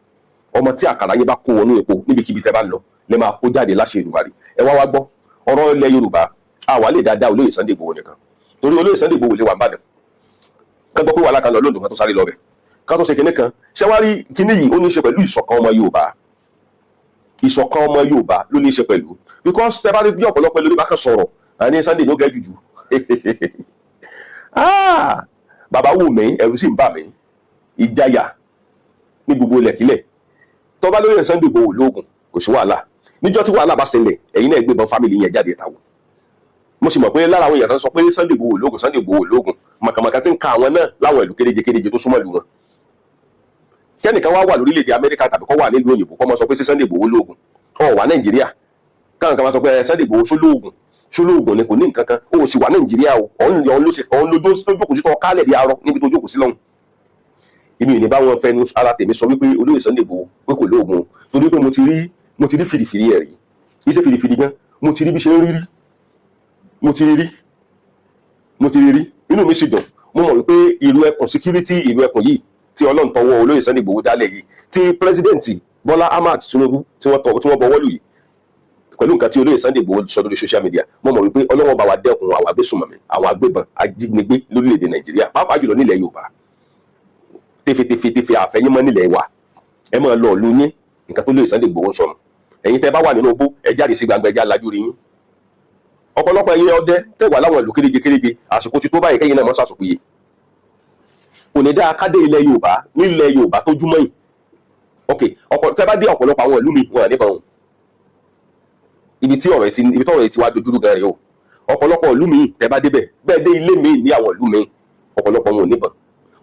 S5: ọmọ tí àkàrà ayé bá kó wọnú epo níbikíbi tẹ́ bá ń lọ lè máa kó jáde láṣẹ Èdùmàrè ẹ wá gbọ́ ọ̀rọ̀ ilẹ̀ Yorùbá àwa lè dáadáa olóyè Sunday Igboho nìkan torí olóyè Sunday Igboho lè wà nìbàdàn ká gbọ́ pé wàhálà kan lọ lóòdù kan tó sáré lọ bẹ̀ ká tó ṣe kinní kan ṣé wá rí kinní yìí ó ní í ṣe pẹ̀lú ìṣọ̀kan ọmọ Yorùbá ìṣọ̀kan ọmọ Yorùbá ló ní í ṣe pẹ̀lú because tẹ́ bá rí bí ọ̀pọ̀lọpọ̀ lórí bá kàn sọ̀rọ̀ àní Sunday ló gẹ́ jùjù bàbá wò mí ẹ̀rù sì ń bà mí ìjáyà ní gbogbo ilẹ̀kílẹ̀ tó bá lóyè Sunday Igboho lóògùn kò sí wàhálà níjọ́ tí wàhálà bá ṣẹlẹ̀ ẹ̀yin náà gbébọn fámìlì yẹn jáde ìtàwọ̀ mo sì mọ̀ pé lára àwọn èèyàn kan sọ pé Sunday Igboho lóògùn Sunday Igboho lóògùn màkàmàkà tí ń ka àwọn náà láwọn ìlú kéréje tó súnmọ́ ìlú wọn kẹ́nìkan wá wà lórílẹ̀‐èdè Amẹ́ríkà tàbí kọ́ wà nílùú òyìnbó kọ́ mọ́ sọ pé sí Sunday Igboho lóògùn ọ̀ wà Nàìjíríà káwọn kan máa sọ pé Sunday Igboho ṣólóògùn ni kò ní nǹkan kan ó sì wà Nàìjíríà o ọ̀hún lójókòó sí tọ́ kálẹ̀ bí arọ níbi tó jókòó sí lọ́hùn èmi ò ní bá wọn fẹnu ara tèmi sọ wípé olóyè Sunday Igboho pé kò lóògùn o torí pé mo ti rí fìrìfìrì ẹ̀ rí iṣẹ́ fìrìfìrì gan mo ti rí bí ṣe ń rí mo ti rí inú mi sì dùn mo mọ̀ wípé ìlú ẹkùn security ìlú ẹkùn yìí tí Ọlọ́run tọwọ́ olóyè Sunday Igboho dálẹ̀ yìí tí pírẹsidẹ́ǹtì Bọ́lá Ahmed Tinubu tí wọ́n bọwọ́ lù yìí pẹ̀lú nǹkan tí olóyè Sunday Igboho sọ lórí social media mo mọ̀ wípé Ọlọ́run bá wa dẹ́kun àwọn agbésùnmọ̀mí àwọn agbébọn ajínigbé lórílẹ̀‐èdè Nàìjíríà pàápàá jùlọ nílẹ̀ Yorùbá tẹfẹtẹfẹ àfẹyìnmọ́ nílẹ̀ wa ẹ máa lọ lu yín nǹkan tó lóyè Sunday Igboho ń sọnù ẹ̀yin tẹ́ bá wà nínú igbó ẹ jáde sí gbangba ẹ já lajú rí yín ọ̀pọ̀lọpọ̀ ẹ̀yin ọdẹ tẹ̀wà láwọn ìlú kéréje àsìkò ti tó báyìí kẹ́yìn náà mọ́ sàṣùpìyè kò ní dáa kádé ilẹ̀ Yorùbá nílẹ̀ Yorùbá tó júmọ́ yìí ok tẹ́ bá dé ọ̀pọ̀lọpọ̀ àwọn ìlú mi wọn à níbọn òun ibi tí ọ̀rọ̀ ti wá dojúrú gan rẹ̀ o ọ̀pọ̀lọpọ̀ ìlú mi tẹ́ bá débẹ̀ bẹ́ẹ̀ dé ilé mi ní àwọn ìlú mi ọ̀pọ̀lọpọ̀ wọn ò níbọn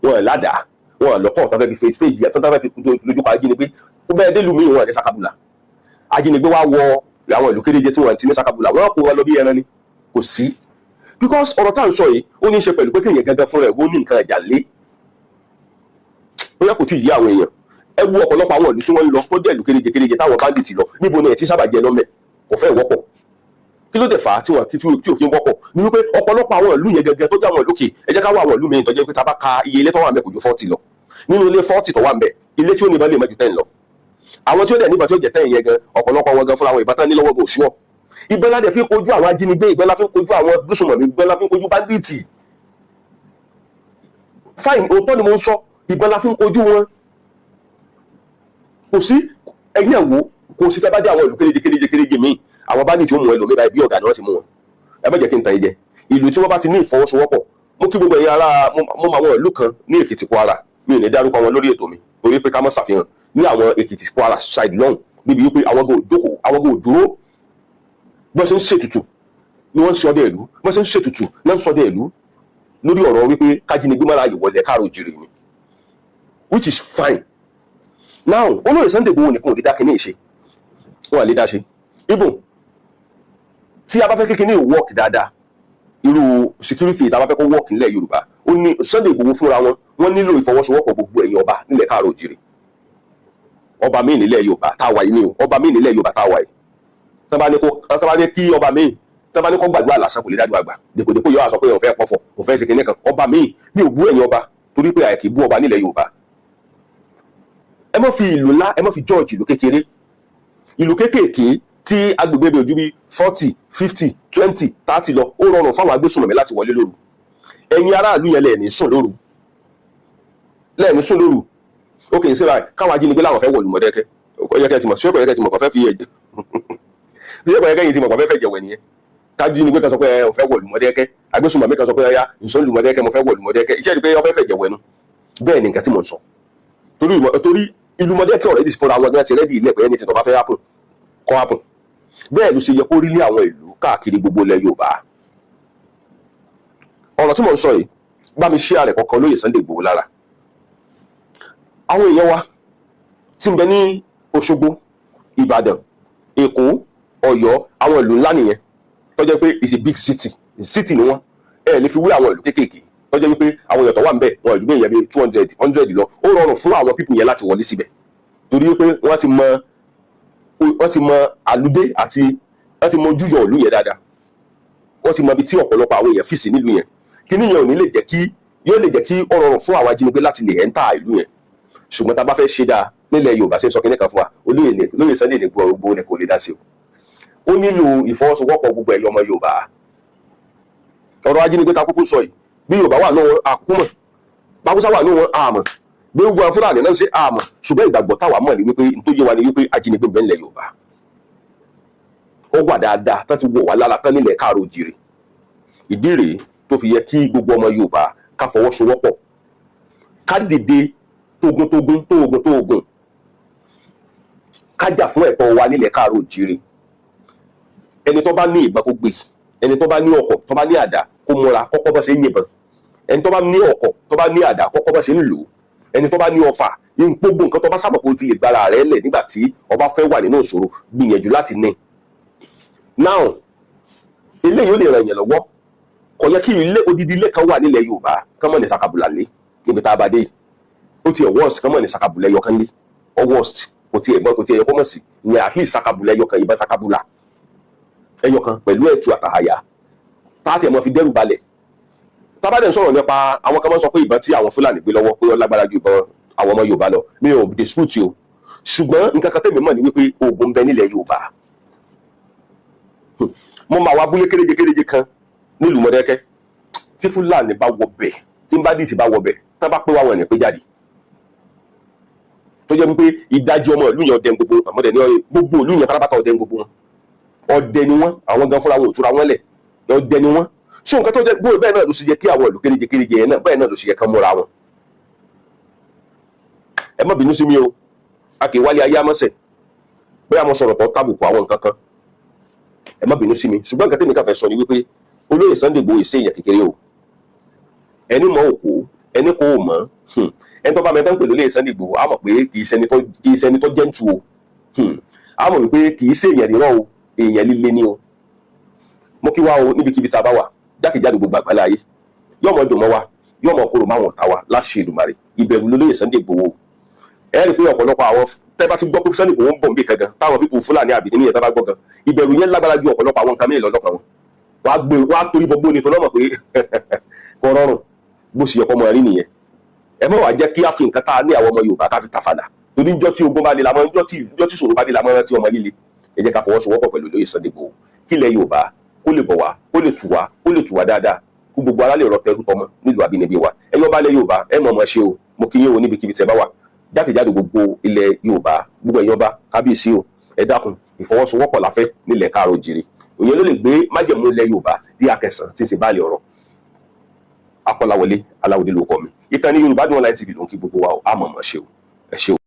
S5: wọn à ládàá wọn à lọ́kọ̀ tó fẹ́ fi fèjì tó fẹ́ fi lójú pa ajínigbé bẹ́ẹ̀ dé ìlú mi wọn à ní sakabula ajínigbé wá wọ àwọn ìlú kéréje tí wọn ti ní sakabula wọn kó wọn lọ bí ẹran ni kò sí because ọ̀rọ̀ tá à ń sọ yìí ó ní í ṣe pẹ̀lú pé kéèyàn gángan fúnra ẹ̀ ó ní nǹkan ẹ̀jà lé bóyá kò tí ì yí àwọn èèyàn ẹ wo ọ̀pọ̀lọpọ̀ àwọn ìlú tí wọ́n ń lọ tó jẹ́ ìlú kéréje táwọn báńdíìtì lọ níbo ni ẹ̀ tí sábà jẹ lọ́mẹ̀ kò fẹ́ wọ́pọ̀ kí ló dé fà á tí òfin wọ́pọ̀ ni wípé ọ̀pọ̀lọpọ̀ àwọn ìlú yẹn gẹ́gẹ́ tó jẹ́ àwọn ìlú kè ẹ jẹ́ ká wá àwọn ìlú mìíràn tó jẹ́ pé tá a bá ka iye ilé tó wà ń bẹ kò ju 40 lọ nínú ilé 40 tó wà ń bẹ ilé tí ó níbọn lè má ju 10 lọ àwọn tí ó dẹ̀ níbọn tí ó jẹ́ 10 yẹn gan ọ̀pọ̀lọpọ̀ wọn gan fúnra wọn ìbátan ní lọ́wọ́ bò ṣúọ̀ ìbọn la dẹ̀ fi kojú àwọn ajínigbé ìbọn la fi kojú àwọn gbésùmọ̀mí ìbọn la fi kojú báńdíìtì fáìn òótọ́ ni mo ń sọ ìbọn la fi kojú wọn kò sí ẹ̀yin ẹ̀ wò kò sí tẹ́ bá dé àwọn ìlú kéréje míì àwọn báńdíìtì ó mú ẹlòmíì báyìí bí ọ̀gá ni wọ́n ti mú wọn ẹ má jẹ́ kí n tàn yín jẹ ìlú tí wọ́n bá ti ní ìfọwọ́sowọ́pọ̀ mo kí gbogbo ẹ̀yin ará mo mọ àwọn ìlú kan ní Èkìtì Kwara mi ò ní dárúkọ wọn lórí ètò mi torí pé ká mọ́ ṣàfihàn ní àwọn Èkìtì Kwara side lọ́hùn níbi wípé àwọn gò jókòó àwọn gò dúró bọ́n ṣe ń ṣètùtù ni wọ́n ń sọdẹ ìlú bọ́n ṣe ń ṣètùtù náà ń sọdẹ ìlú lórí ọ̀rọ̀ wípé kájínigbé má ráàyè wọlé káàró òjìrì ni which is fine now olóyè Sunday Igboho nìkan ò lè dá kíní ìṣe wọn à lè dá ṣe even tí a bá fẹ́ kékeré work dáadáa irú security tá a bá fẹ́ kó work nílẹ̀ Yorùbá ó ní Sunday Igboho fúnra wọn wọ́n nílò ìfọwọ́sowọ́pọ̀ gbogbo ẹ̀yin ọba nílẹ̀ káàró òjìrì ọba míì nílẹ̀ Yorùbá tá a wà yìí ni o ọba míì nílẹ̀ Yorùbá tá a wà yìí tọ́ bá ní kí ọba míì tọ́ bá ní kó gbàdúrà lásán kò lè dájú àgbà dèkòdèkò yóò sọ pé òun fẹ́ pọ̀fọ̀ òun fẹ́ ṣe kinní kan ọba míì mi ò bú ẹ̀yin ọba torí pé àìkì bú ọba nílẹ̀ Yorùbá ẹ má fi ìlú ńlá ẹ má fi George ìlú kéékèèké tí agbègbè bẹ̀ ojú bí 40 50 20 30 lọ ó rọrùn fáwọn agbésùnmọ̀mí láti wọlé lóru ẹ̀yin aráàlú yẹn lẹ́ẹ̀ni sùn lóru ó kì í síra káwọn ajínigbé láwọn fẹ́ wọ̀lú Mọ̀dákẹ́kẹ́ ọ̀yẹ́kẹ́ ti mọ̀ sí ọ̀pọ̀ ti mọ̀ kọ́ fẹ́ fi ẹ̀jẹ̀ bí ẹ̀kọ́ yẹ́kẹ́ yìí ti mọ̀ kọ́ fẹ́ fẹ́ jẹ̀wẹ̀ nìyẹn kájínigbé kan sọ pé ẹ fẹ́ wọ̀lú Mọ̀dákẹ́kẹ́ agbésùnmọ̀mí kan sọ pé ẹyá ìsọ̀lù Mọ̀dákẹ́kẹ́ mo fẹ́ wọ̀lú Mọ̀dákẹ́kẹ́ iṣẹ́ rí pé ọ fẹ́ fẹ́ jẹ̀wẹ̀ nu bẹ́ẹ̀ ni nǹkan tí mo ń sọ torí ìlú Mọ̀dákẹ́kẹ́ ọ̀rẹ́dì fúnra wọn gan ti rẹ́dì ilẹ̀ pé ẹni tí tó bá fẹ́ happen kọ́ happen bẹ́ẹ̀ ló ṣe yẹ kó rí ní àwọn ìlú káàkiri gbogbo ilẹ̀ Yorùbá ọ̀rọ̀ tí mo ń sọ yìí bá mi share rẹ̀ kọ̀ọ̀kan olóyè Sunday Igboho lára. Àwọn èèyàn wa tí ń bẹ ní Òṣogbo, Ìbàdàn, Èkó, Ọ̀yọ́, àwọn ìlú ńlá nìyẹn tó jẹ́ pé it's a big city ni wọ́n lè fi wé àwọn ìlú kéékèèké tó jẹ́ wípé àwọn èèyàn tó wà ń bẹ̀ wọn ò ju bí èèyàn bí 200 100 lọ. Ó rọrùn fún àwọn pípù yẹn láti wọlé síbẹ̀ torí wípé wọ́n ti mọ àlùdé àti wọ́n ti mọ ojúyọ ìlú yẹn dáadáa. Wọ́n ti mọ ibi tí ọ̀pọ̀lọpọ̀ àwọn èèyàn fìsì nílùú yẹn. Kíní yẹn ò ní lè jẹ́ kí ó rọrùn fún àwọn ajínigbé láti lè ẹ́ńtà ìlú yẹn. Ṣùgbọ́n tá a bá fẹ́ ṣe dáa nílẹ̀ Yorùbá ṣe sọ kíní kan fún wa olóyè Sunday Igboho gbogbo ní kò lè dá sí o. Ó nílò ìfọwọ́sowọ́pọ̀ gbogbo ẹ̀yọ́ ọmọ Yorùbá. Ọ̀rọ̀ ajínigbé ta kúkú sọ yìí bí Yorùbá wà ní wọn àkúmọ̀, báwúsá wà ní wọn àmọ̀, bí gbogbo àwọn Fúlàní náà ṣe àmọ̀, ṣùgbọ́n ìgbàgbọ́ táwa mọ̀ ní wípé tó yé wa ní wípé ajínigbé ń bẹ nílẹ̀ Yorùbá. Ó wà dáadáa tán ti wọ̀ wá lára tán nílẹ̀ káàró jìrì. Ìdí rèé tó fi yẹ kí gbogbo ọmọ Yorùbá ká fọwọ́sowọ́pọ̀, ká dìde tógun ká jà fún ẹ̀tọ́ wa nílẹ̀ káàró jìrì. Ẹni tó bá ní ìbọn kó gbé, ẹni tó bá ní ọkọ̀ tó bá ní àdá kó múra kọ́kọ́ bá ṣe ń yìnbọn, ẹni tó bá ní ọkọ̀ tó bá ní àdá kọ́kọ́ bá ṣe ń lò ó, ẹni tó bá ní ọfà gbogbo nǹkan tó bá sábà kó fi lè gbára rẹ̀ lẹ̀ nígbà tí ọba fẹ́ wà nínú ìṣòro gbìyànjú láti ní. Now eléyìí ó lè ràn yàn lọ́wọ́. Kò yẹ kí odidi ilé kan wà nílẹ̀ Yorùbá kán mọ̀ ní sakabula lé níbi tá a bá dé. Ó ti ẹ̀ worst kán mọ̀ ní sakabula ẹyọ kan lé. Ó worst kò ti ẹ̀ yẹ kó mọ̀ sí ní at least sakabula ẹyọ kan, ìbọn sakabula ẹyọ kan pẹ̀lú ẹ̀tù àtàhàyà táàtì ẹ̀ mọ́ fi dẹ́rù balẹ̀. Tábàdẹ̀ ń sọ̀rọ̀ nípa àwọn kan máa ń sọ pé ìbọn tí àwọn Fúlàní gbé lọ́wọ́ pé ó lágbára ju ìbọn àwọn ọmọ Yorùbá lọ. Mi ò dispute o, ṣùgbọ́n nǹkan kan tẹ̀mí mọ̀ ní wípé oògùn ń bẹ nílẹ̀ Yorùbá. Mo máa wá abúlé kéréje kan nílùú Mọ̀dákẹ́kẹ́ tí Fúlàní bá wọ bẹ̀, tí bandit bá wọ bẹ̀, tá bá pé wá wọn ní pé jáde. Tó jẹ́ wípé ìdajì ọmọ ìlú yẹn ọdẹ gbogbo àmọ́dẹ̀ ní gbogbo ìlú yẹn pátápátá ọdẹ gbogbo wọn. Ọdẹ ni wọ́n, àwọn gan fúnra wọn ò túra wọn lẹ̀, ọdẹ ni wọ́n. So nǹkan tó jẹ́ gbóò bẹ́ẹ̀ náà ló ṣe yẹ kí àwọn ìlú kéréje yẹn náà bẹ́ẹ̀ náà ló ṣe yẹ kán múra wọn. Ẹ má bínú sí mi o, a kì í wálé ayé amọ́sẹ̀ bóyá mo sọ̀rọ̀ tó tábùkù àwọn nǹkan kan, ẹ má bínú sí mi. Ṣùgbọ́n nǹkan tẹ́mi kàn fẹ́ sọ ni wípé olóyè Sunday Igboho ṣe èèyàn kékeré o. Ẹni mọ òkú ẹni kò mọ̀, ẹni tó bá mẹ́ta ń pè lólóyè Sunday Igboho á mọ̀ pé kì í ṣẹni tó jẹ́ǹtù o, á mọ̀ wípé kì í ṣe èèyàn rírọ̀ o, èèyàn líle ni o. Mo kí wa o níbikíbi tá a bá wà jákèjádò gbogbo àgbálá ayé, yóò mọ dùn mọ́ wa, yóò mọ kóró máwọn ọ̀tá wa láṣẹ Èdùmàrè. Ìbẹ̀rù lólóyè Sunday Igboho. Ẹ rí pé ọ̀pọ̀lọpọ̀ àwọn tẹ́ bá ti gbọ́ pé Sunday Igboho ń bọ̀ níbi kankan táwọn pípò Fúlàní àbí nínú yẹn tá bá gbọ́ gan, ìbẹ̀rù yẹn lágbára ju ọ̀pọ̀lọpọ̀ àwọn nǹkan mìíràn lọ́dọ̀ kan wọn. Wàá torí bọ́ gbóni tó lọ́mọ̀ pé kò rọrùn bó ṣe yẹ kọ́ mọ rí nìyẹn. Ẹ má wàá jẹ́ kí á fi nǹkan tá a ní àwọn ọmọ Yorùbá ká fi tàfàdà torí njọ́ tí ogun bá dé lamọ́, njọ́ tí ṣòro bá dé lamọ́ rántí ọmọ líle. Ẹ jẹ́ ká fọwọ́sowọ́pọ̀ pẹ̀lú olóyè Sunday Igboho kílẹ̀ Yorùbá kó lè bọ̀ wá, kó lè tù wá dáadáa, kó gbogbo ara lè rọ tẹrú tọmọ nílùú àbínibí wa. Ẹ̀yin bá lẹ̀ Yorùbá ẹ mọ̀ ọmọ ṣe o, mo kí yín o níbikíbi tẹ́ bá wà jákèjádò gbogbo ilẹ̀ Yorùbá, gbogbo ẹ̀yin ọba kábíyèsí o, ẹ dákun ìfọwọ́sowọ́pọ̀ la fẹ́ nílẹ̀ káàró jìrì. Òyìn ló lè gbé májẹ̀mú ilẹ̀ Yorùbá di Akẹ̀sán tí ń ṣe báàlì ọ̀rọ̀. Akọ́láwọlé Aláwọ̀dé ló kọ mi. Ìkànnì Yorùbá Dùn Online TV ló ń kí gbogbo wa o, àmọ̀ ọmọ ṣe o, ẹ ṣe o.